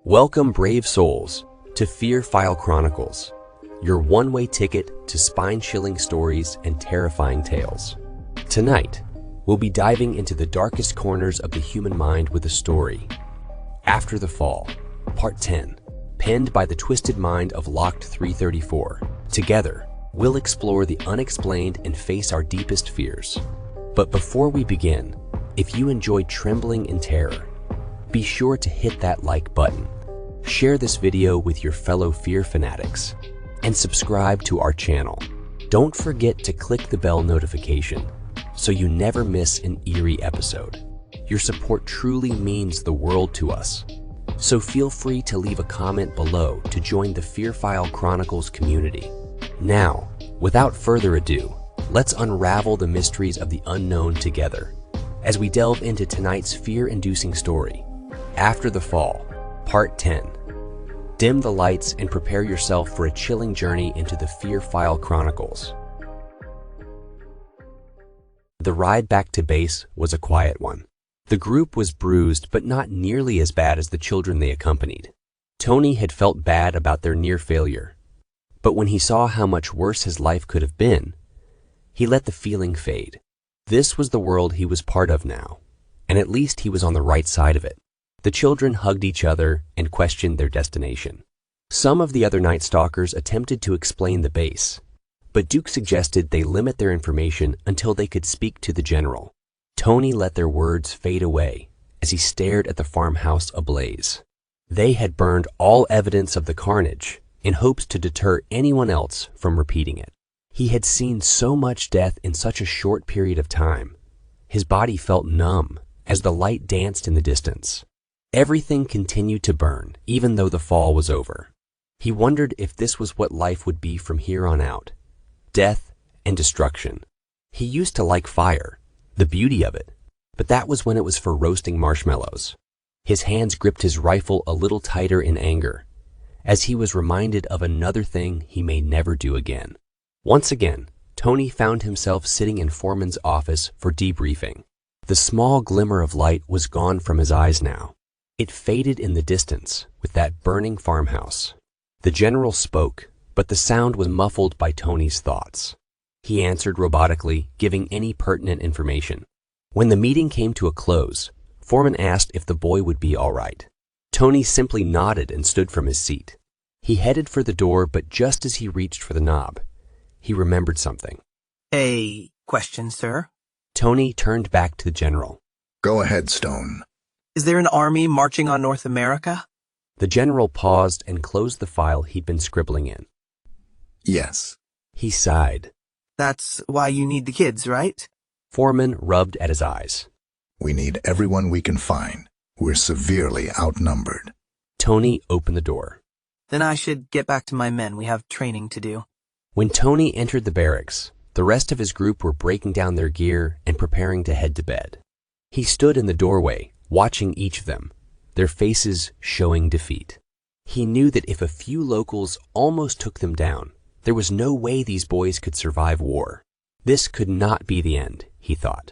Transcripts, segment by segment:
Welcome, brave souls, to Fear File Chronicles, your one-way ticket to spine-chilling stories and terrifying tales. Tonight, we'll be diving into the darkest corners of the human mind with a story. After the Fall, Part 10, penned by the twisted mind of Locked 334. Together, we'll explore the unexplained and face our deepest fears. But before we begin, if you enjoyed trembling in terror, be sure to hit that like button, share this video with your fellow fear fanatics, and subscribe to our channel. Don't forget to click the bell notification so you never miss an eerie episode. Your support truly means the world to us. So feel free to leave a comment below to join the Fear File Chronicles community. Now, without further ado, let's unravel the mysteries of the unknown together as we delve into tonight's fear-inducing story. After the Fall, Part 10. Dim the lights and prepare yourself for a chilling journey into the Fear File Chronicles. The ride back to base was a quiet one. The group was bruised, but not nearly as bad as the children they accompanied. Tony had felt bad about their near failure, but when he saw how much worse his life could have been, he let the feeling fade. This was the world he was part of now, and at least he was on the right side of it. The children hugged each other and questioned their destination. Some of the other Night Stalkers attempted to explain the base, but Duke suggested they limit their information until they could speak to the general. Tony let their words fade away as he stared at the farmhouse ablaze. They had burned all evidence of the carnage in hopes to deter anyone else from repeating it. He had seen so much death in such a short period of time. His body felt numb as the light danced in the distance. Everything continued to burn, even though the fall was over. He wondered if this was what life would be from here on out. Death and destruction. He used to like fire, the beauty of it, but that was when it was for roasting marshmallows. His hands gripped his rifle a little tighter in anger, as he was reminded of another thing he may never do again. Once again, Tony found himself sitting in Foreman's office for debriefing. The small glimmer of light was gone from his eyes now. It faded in the distance with that burning farmhouse. The general spoke, but the sound was muffled by Tony's thoughts. He answered robotically, giving any pertinent information. When the meeting came to a close, Foreman asked if the boy would be all right. Tony simply nodded and stood from his seat. He headed for the door, but just as he reached for the knob, he remembered something. A question, sir? Tony turned back to the general. Go ahead, Stone. Is there an army marching on North America? The general paused and closed the file he'd been scribbling in. Yes. He sighed. That's why you need the kids, right? Foreman rubbed at his eyes. We need everyone we can find. We're severely outnumbered. Tony opened the door. Then I should get back to my men. We have training to do. When Tony entered the barracks, the rest of his group were breaking down their gear and preparing to head to bed. He stood in the doorway, watching each of them, their faces showing defeat. He knew that if a few locals almost took them down, there was no way these boys could survive war. This could not be the end, he thought.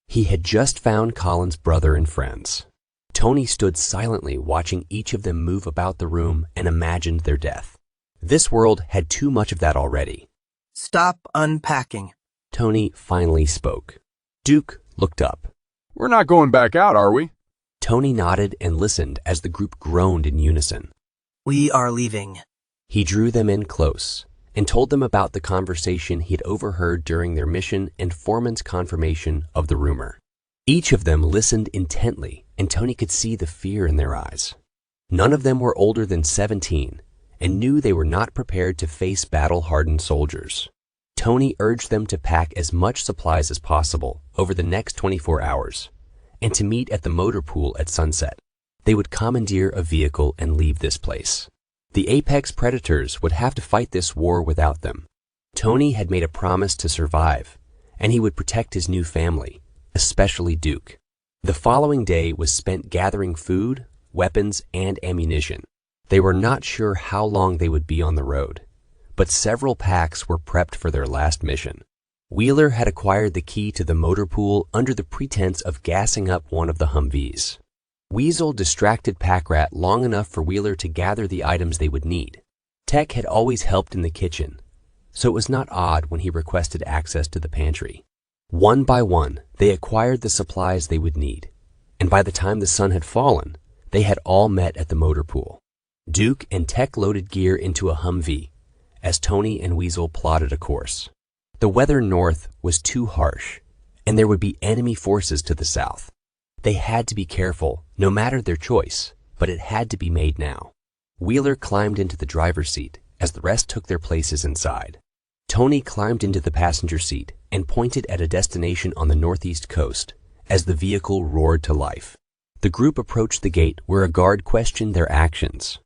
He had just found Colin's brother and friends. Tony stood silently watching each of them move about the room and imagined their death. This world had too much of that already. Stop unpacking. Tony finally spoke. Duke looked up. We're not going back out, are we? Tony nodded and listened as the group groaned in unison. We are leaving. He drew them in close and told them about the conversation he had overheard during their mission and Foreman's confirmation of the rumor. Each of them listened intently, and Tony could see the fear in their eyes. None of them were older than 17 and knew they were not prepared to face battle-hardened soldiers. Tony urged them to pack as much supplies as possible over the next 24 hours and to meet at the motor pool at sunset. They would commandeer a vehicle and leave this place. The apex predators would have to fight this war without them. Tony had made a promise to survive, and he would protect his new family, especially Duke. The following day was spent gathering food, weapons, and ammunition. They were not sure how long they would be on the road, but several packs were prepped for their last mission. Wheeler had acquired the key to the motor pool under the pretense of gassing up one of the Humvees. Weasel distracted Packrat long enough for Wheeler to gather the items they would need. Tech had always helped in the kitchen, so it was not odd when he requested access to the pantry. One by one, they acquired the supplies they would need, and by the time the sun had fallen, they had all met at the motor pool. Duke and Tech loaded gear into a Humvee, as Tony and Weasel plotted a course. The weather north was too harsh, and there would be enemy forces to the south. They had to be careful, no matter their choice, but it had to be made now. Wheeler climbed into the driver's seat as the rest took their places inside. Tony climbed into the passenger seat and pointed at a destination on the northeast coast as the vehicle roared to life. The group approached the gate where a guard questioned their actions.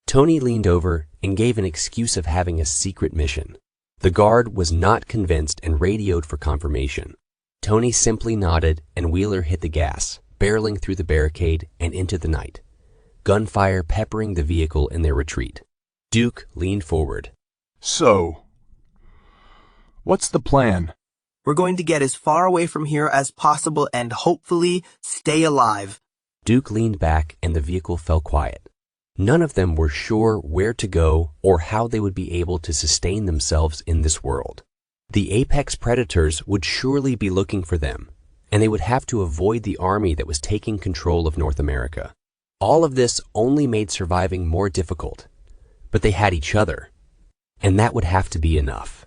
Tony leaned over and gave an excuse of having a secret mission. The guard was not convinced and radioed for confirmation. Tony simply nodded and Wheeler hit the gas, barreling through the barricade and into the night, gunfire peppering the vehicle in their retreat. Duke leaned forward. So, what's the plan? We're going to get as far away from here as possible and hopefully stay alive. Duke leaned back and the vehicle fell quiet. None of them were sure where to go or how they would be able to sustain themselves in this world. The apex predators would surely be looking for them, and they would have to avoid the army that was taking control of North America. All of this only made surviving more difficult, but they had each other, and that would have to be enough.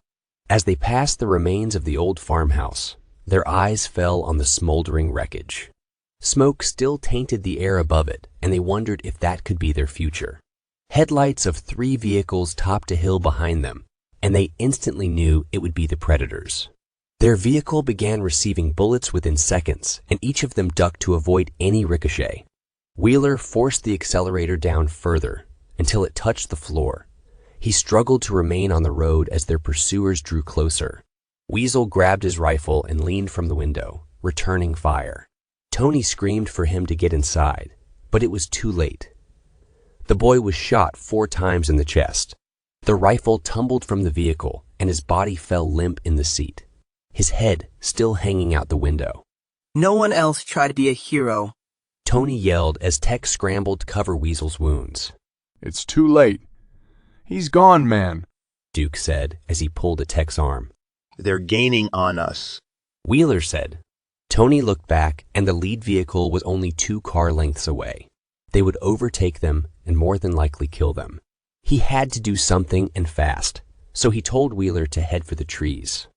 As they passed the remains of the old farmhouse, their eyes fell on the smoldering wreckage. Smoke still tainted the air above it, and they wondered if that could be their future. Headlights of 3 vehicles topped a hill behind them, and they instantly knew it would be the predators. Their vehicle began receiving bullets within seconds, and each of them ducked to avoid any ricochet. Wheeler forced the accelerator down further until it touched the floor. He struggled to remain on the road as their pursuers drew closer. Weasel grabbed his rifle and leaned from the window, returning fire. Tony screamed for him to get inside, but it was too late. The boy was shot 4 times in the chest. The rifle tumbled from the vehicle, and his body fell limp in the seat, his head still hanging out the window. No one else tried to be a hero. Tony yelled as Tech scrambled to cover Weasel's wounds. It's too late. He's gone, man, Duke said as he pulled at Tech's arm. They're gaining on us, Wheeler said. Tony looked back, and the lead vehicle was only 2 car lengths away. They would overtake them and more than likely kill them. He had to do something and fast, so he told Wheeler to head for the trees.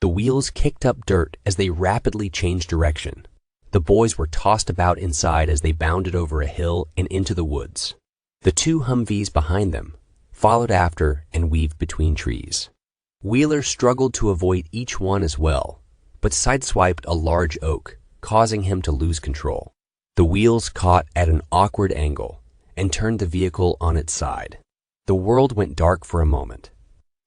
The wheels kicked up dirt as they rapidly changed direction. The boys were tossed about inside as they bounded over a hill and into the woods. The 2 Humvees behind them followed after and weaved between trees. Wheeler struggled to avoid each one as well, but sideswiped a large oak, causing him to lose control. The wheels caught at an awkward angle and turned the vehicle on its side. The world went dark for a moment,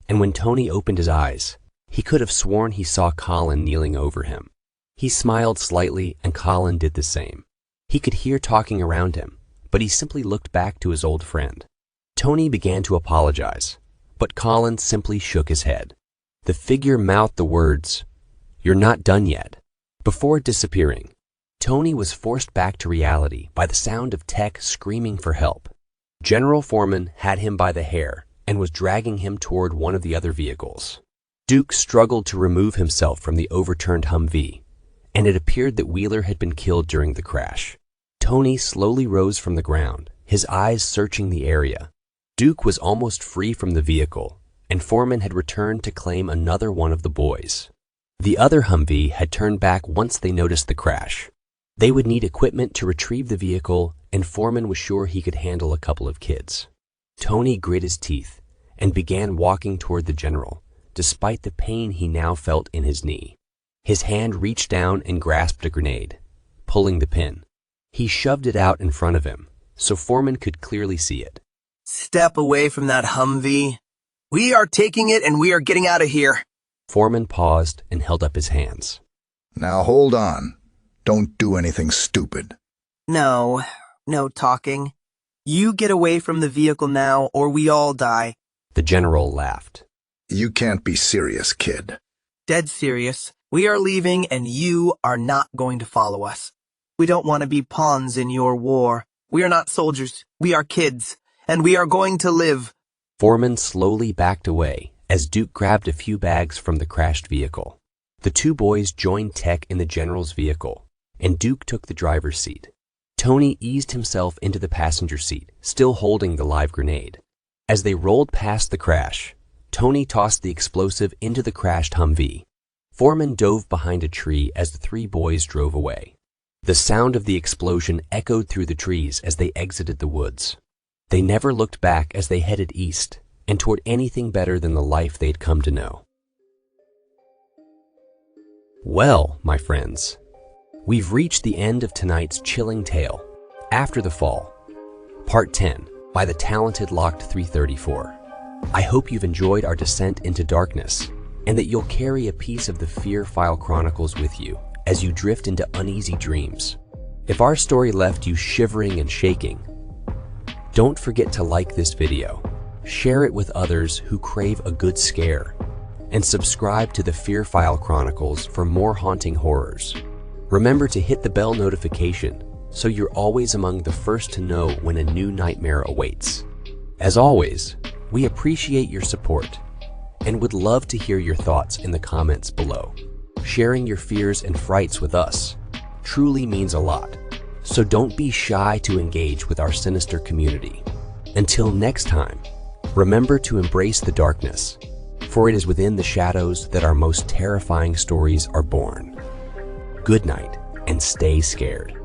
and when Tony opened his eyes, he could have sworn he saw Colin kneeling over him. He smiled slightly, and Colin did the same. He could hear talking around him, but he simply looked back to his old friend. Tony began to apologize, but Colin simply shook his head. The figure mouthed the words, "You're not done yet," before disappearing. Tony was forced back to reality by the sound of Tech screaming for help. General Foreman had him by the hair and was dragging him toward one of the other vehicles. Duke struggled to remove himself from the overturned Humvee, and it appeared that Wheeler had been killed during the crash. Tony slowly rose from the ground, his eyes searching the area. Duke was almost free from the vehicle, and Foreman had returned to claim another one of the boys. The other Humvee had turned back once they noticed the crash. They would need equipment to retrieve the vehicle, and Foreman was sure he could handle a couple of kids. Tony grit his teeth and began walking toward the general, despite the pain he now felt in his knee. His hand reached down and grasped a grenade, pulling the pin. He shoved it out in front of him, so Foreman could clearly see it. Step away from that Humvee. We are taking it and we are getting out of here. Foreman paused and held up his hands. Now hold on. Don't do anything stupid. No talking. You get away from the vehicle now or we all die. The general laughed. You can't be serious, kid. Dead serious. We are leaving and you are not going to follow us. We don't want to be pawns in your war. We are not soldiers. We are kids. And we are going to live. Foreman slowly backed away as Duke grabbed a few bags from the crashed vehicle. The two boys joined Tech in the general's vehicle, and Duke took the driver's seat. Tony eased himself into the passenger seat, still holding the live grenade. As they rolled past the crash, Tony tossed the explosive into the crashed Humvee. Foreman dove behind a tree as the three boys drove away. The sound of the explosion echoed through the trees as they exited the woods. They never looked back as they headed east and toward anything better than the life they'd come to know. Well, my friends, we've reached the end of tonight's chilling tale, After the Fall, Part 10, by the talented Locked 334. I hope you've enjoyed our descent into darkness, and that you'll carry a piece of the Fear File Chronicles with you as you drift into uneasy dreams. If our story left you shivering and shaking, don't forget to like this video, share it with others who crave a good scare, and subscribe to the Fear File Chronicles for more haunting horrors. Remember to hit the bell notification so you're always among the first to know when a new nightmare awaits. As always, we appreciate your support and would love to hear your thoughts in the comments below. Sharing your fears and frights with us truly means a lot, so don't be shy to engage with our sinister community. Until next time, remember to embrace the darkness, for it is within the shadows that our most terrifying stories are born. Good night, and stay scared.